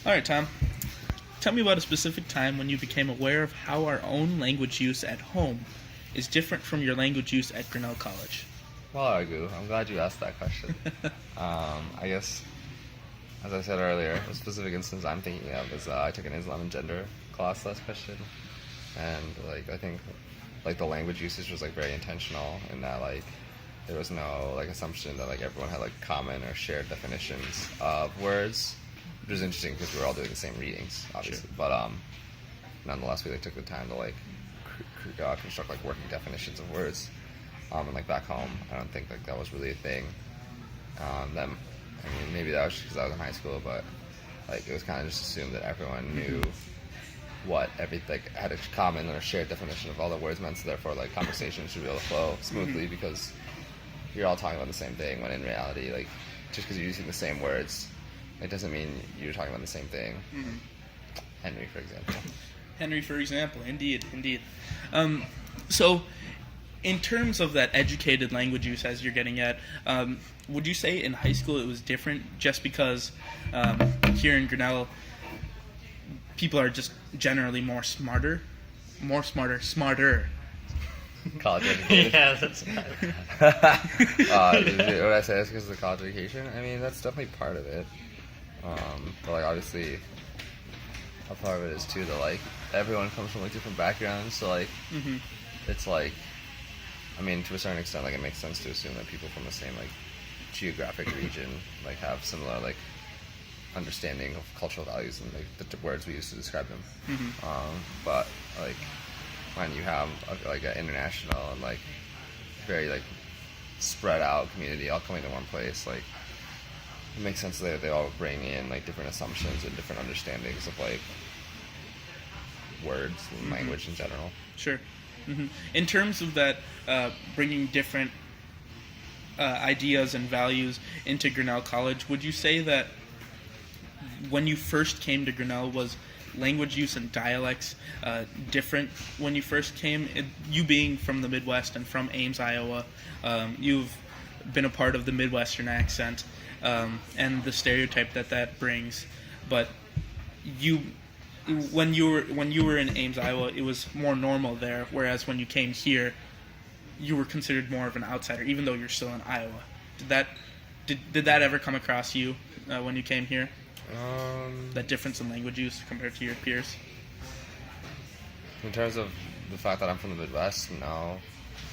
All right, Tom. Tell me about a specific time when you became aware of how our own language use at home is different from your language use at Grinnell College. Well, Argu, I'm glad you asked that question. I guess, as I said earlier, a specific instance I'm thinking of is I took an Islam and gender class last question, and I think the language usage was very intentional in that there was no assumption that everyone had common or shared definitions of words, which was interesting because we were all doing the same readings, obviously. Sure. But nonetheless, we took the time to construct working definitions of words. And back home, I don't think that was really a thing. Maybe that was because I was in high school, but it was kind of just assumed that everyone knew what everything had a common or shared definition of all the words meant. So therefore, conversation should be able to flow smoothly because you're all talking about the same thing. When in reality, just because you're using the same words, it doesn't mean you're talking about the same thing. Mm-hmm. Henry, for example. Indeed. So, in terms of that educated language use, as you're getting at, would you say in high school it was different just because here in Grinnell, people are just generally smarter? College education. Yeah, that's would I say that's because of the college education? That's definitely part of it. But obviously, a part of it is too that everyone comes from different backgrounds, so it's to a certain extent, it makes sense to assume that people from the same geographic region have similar understanding of cultural values and the words we use to describe them. Mm-hmm. But when you have an international and very spread out community all coming to one place, it makes sense that they all bring in different assumptions and different understandings of words and language in general. Sure. Mm-hmm. In terms of that, bringing different ideas and values into Grinnell College, would you say that when you first came to Grinnell, was language use and dialects different when you first came? You being from the Midwest and from Ames, Iowa, you've been a part of the Midwestern accent and the stereotype that brings. But when you were in Ames, Iowa, it was more normal there, whereas when you came here, you were considered more of an outsider, even though you're still in Iowa. Did that ever come across you when you came here? That difference in language use compared to your peers? In terms of the fact that I'm from the Midwest, no.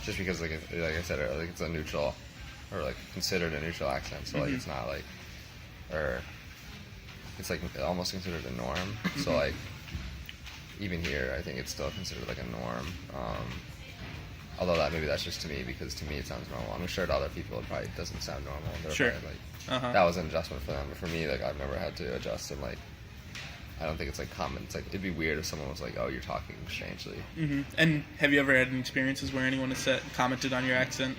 Just because, like I said earlier, it's a neutral, or considered a neutral accent, so it's not or it's almost considered a norm. Mm-hmm. So even here, I think it's still considered a norm. Although maybe that's just to me, because to me it sounds normal. I'm sure to other people it probably doesn't sound normal. They're sure. Probably, that was an adjustment for them. But for me, I've never had to adjust, and I don't think it's common. It's it'd be weird if someone was "Oh, you're talking strangely." Mm-hmm. And have you ever had any experiences where anyone has commented on your accent?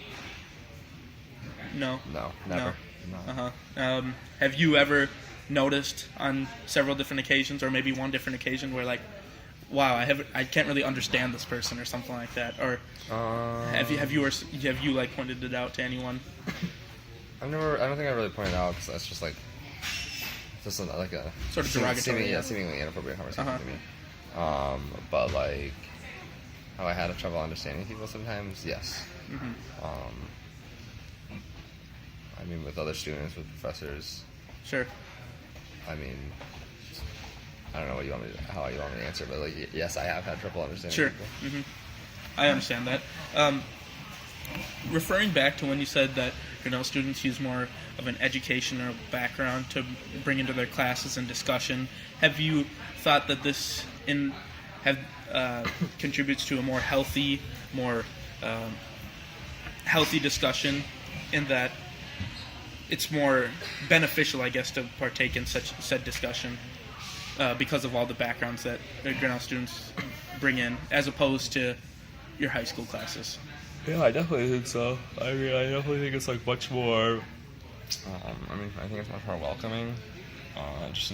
No. No, never. No. Have you ever noticed on several different occasions, or maybe one different occasion, where wow, I can't really understand this person, or something like that, or have you pointed it out to anyone? I don't think I really pointed out, because that's just just a sort of derogatory, seemingly inappropriate conversation to me. But have I had trouble understanding people sometimes? Yes. Mm-hmm. With other students, with professors. Sure. I don't know how you want me to answer, but yes, I have had trouble understanding. Sure. people. Mm-hmm. I understand that. Referring back to when you said that students use more of an educational background to bring into their classes and discussion, have you thought that this contributes to a more healthy discussion, in that it's more beneficial, I guess, to partake in said discussion because of all the backgrounds that Grinnell students bring in, as opposed to your high school classes? Yeah, I definitely think so. I definitely think it's much more. I think it's much more welcoming. Just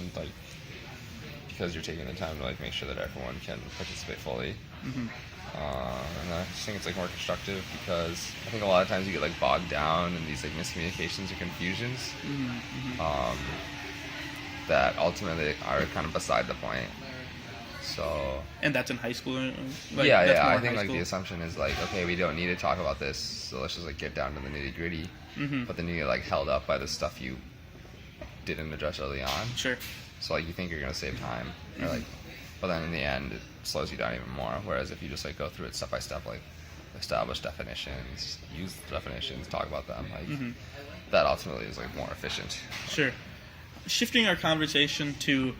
because you're taking the time to make sure that everyone can participate fully. Mm-hmm. And I just think it's more constructive, because I think a lot of times you get bogged down in these miscommunications or confusions. Mm-hmm. that ultimately are kind of beside the point. So And that's in high school. That's more I in think high like the school. assumption is like, okay, we don't need to talk about this, so let's just like get down to the nitty gritty. But then you get like held up by the stuff you didn't address early on. Sure. So like you think you're gonna save time, or like, but then in the end it slows you down even more. Whereas if you just like go through it step by step, like establish definitions, use the definitions, talk about them, like that ultimately is like more efficient. Sure. Shifting our conversation to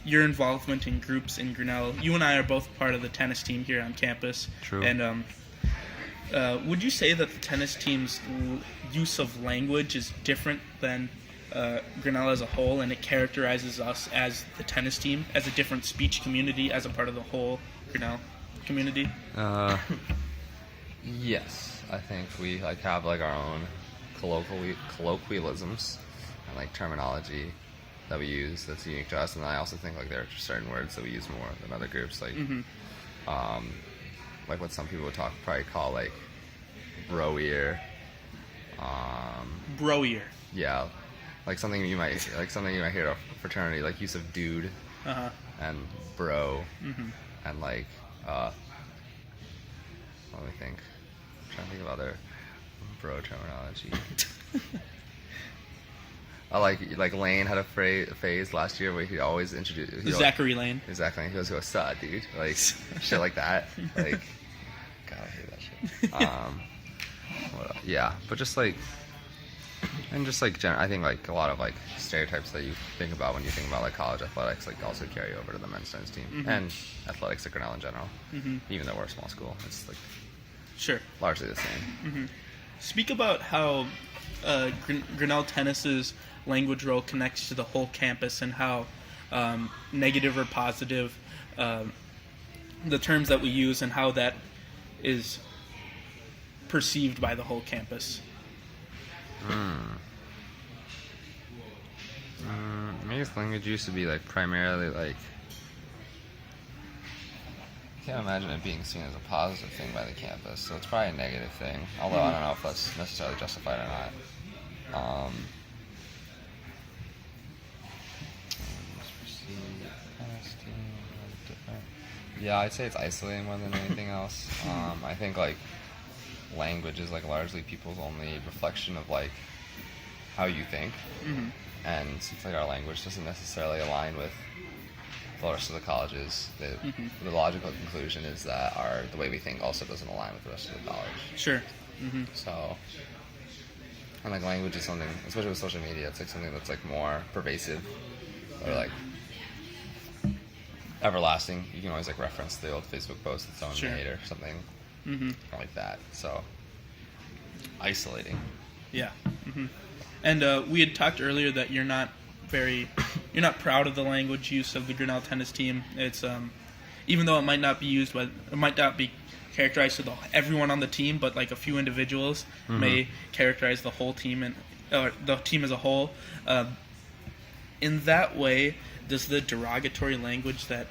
your involvement in groups in Grinnell. You and I are both part of the tennis team here on campus. True. And would you say that the tennis team's use of language is different than Grinnell as a whole, and it characterizes us as the tennis team, as a different speech community, as a part of the whole Grinnell community? Yes, I think we like have like our own colloquialisms and like terminology that we use that's unique to us, and I also think like there are certain words that we use more than other groups, like what some people would probably call like bro-ear. Bro-ear. Yeah, like something you might hear at a fraternity, like use of dude and bro, and like let me think. I'm trying to think of other bro terminology. Like Lane had a phase last year where he always introduced Zachary Lane. Exactly. He goes, "What's up, dude?" Like shit like that. Like, God, I hate that shit. Yeah, but just like, and just like, I think like a lot of like stereotypes that you think about when you think about like college athletics, like also carry over to the men's tennis team and athletics at Grinnell in general. Even though we're a small school, it's like Sure. largely the same. Speak about how Grinnell Tennis's language role connects to the whole campus, and how negative or positive the terms that we use, and how that is perceived by the whole campus. I guess language used to be like primarily like, I can't imagine it being seen as a positive thing by the campus, so it's probably a negative thing, although I don't know if that's necessarily justified or not. Yeah, I'd say it's isolating more than anything else. I think like language is like largely people's only reflection of like how you think, and since like our language doesn't necessarily align with the rest of the colleges, the logical conclusion is that the way we think also doesn't align with the rest of the college. Sure. So, and like language is something, especially with social media, it's like something that's like more pervasive or like everlasting. You can always like reference the old Facebook post that someone made or something like that. So, isolating. Yeah. And we had talked earlier that you're not proud of the language use of the Grinnell tennis team. It's even though it might not be used, but it might not be characterized to everyone on the team, but like a few individuals may characterize the whole team or the team as a whole. In that way, does the derogatory language that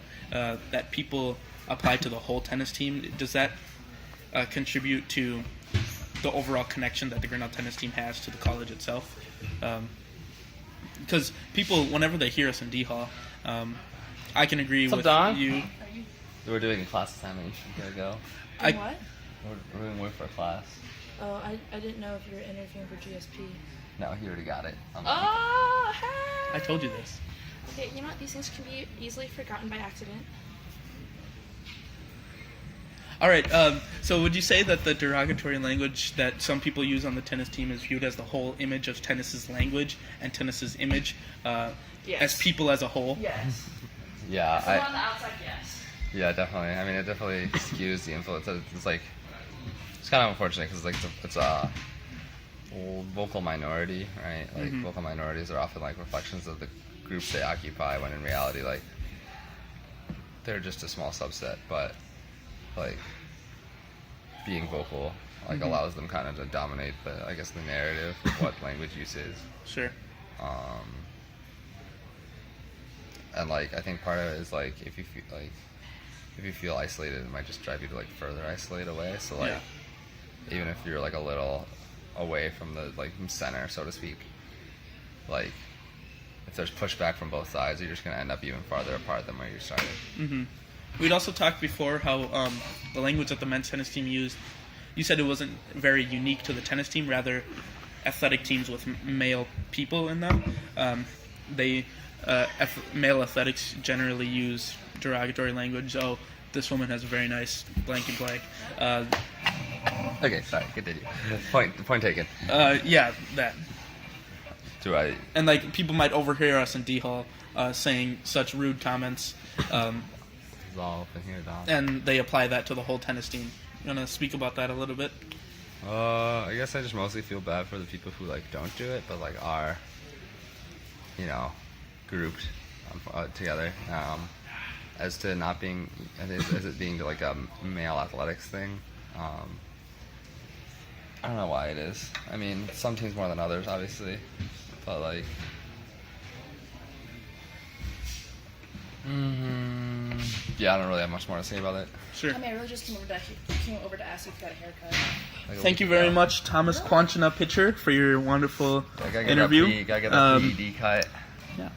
people apply to the whole tennis team, does that contribute to the overall connection that the Grinnell tennis team has to the college itself? Because people, whenever they hear us in D-Hall, I can agree with you. We're doing class assignment. You gotta go. What? We're doing work for a class. Oh, I didn't know if you were interviewing for GSP. No, he already got it. Oh, hey! I told you this. Okay, you know what? These things can be easily forgotten by accident. All right. So would you say that the derogatory language that some people use on the tennis team is viewed as the whole image of tennis's language and tennis's image as people as a whole? Yes. Yeah, On the outside, yes. Yeah, definitely. I mean, it definitely skews the influence. It's like, it's kind of unfortunate because like it's a vocal minority, right? Like vocal minorities are often like reflections of the groups they occupy, when in reality, like they're just a small subset. But like being vocal like allows them kind of to dominate the narrative of what language use is. Sure. And like I think part of it is like if you feel isolated, it might just drive you to like further isolate away. So like even if you're like a little away from the like center, so to speak, like if there's pushback from both sides, you're just going to end up even farther apart than where you started. We'd also talked before how the language that the men's tennis team used, you said it wasn't very unique to the tennis team, rather athletic teams with male people in them. Male athletics generally use derogatory language. Oh, this woman has a very nice blank and blank. Okay, sorry, continue. Point taken. Yeah, that. Do I... And like people might overhear us in D Hall saying such rude comments, It's all up in here, Dom. and they apply that to the whole tennis team. You want to speak about that a little bit? I guess I just mostly feel bad for the people who like don't do it, but like are, you know, grouped together. As to not being, as it being like a male athletics thing. I don't know why it is. I mean, some teams more than others, obviously, but like. Yeah, I don't really have much more to say about it. Sure. I really just came over to ask if you got a haircut. Like a Thank you week very ago. much, Thomas Quanchina Pitcher, for your wonderful I gotta get interview. Gotta get that PED cut. Yeah.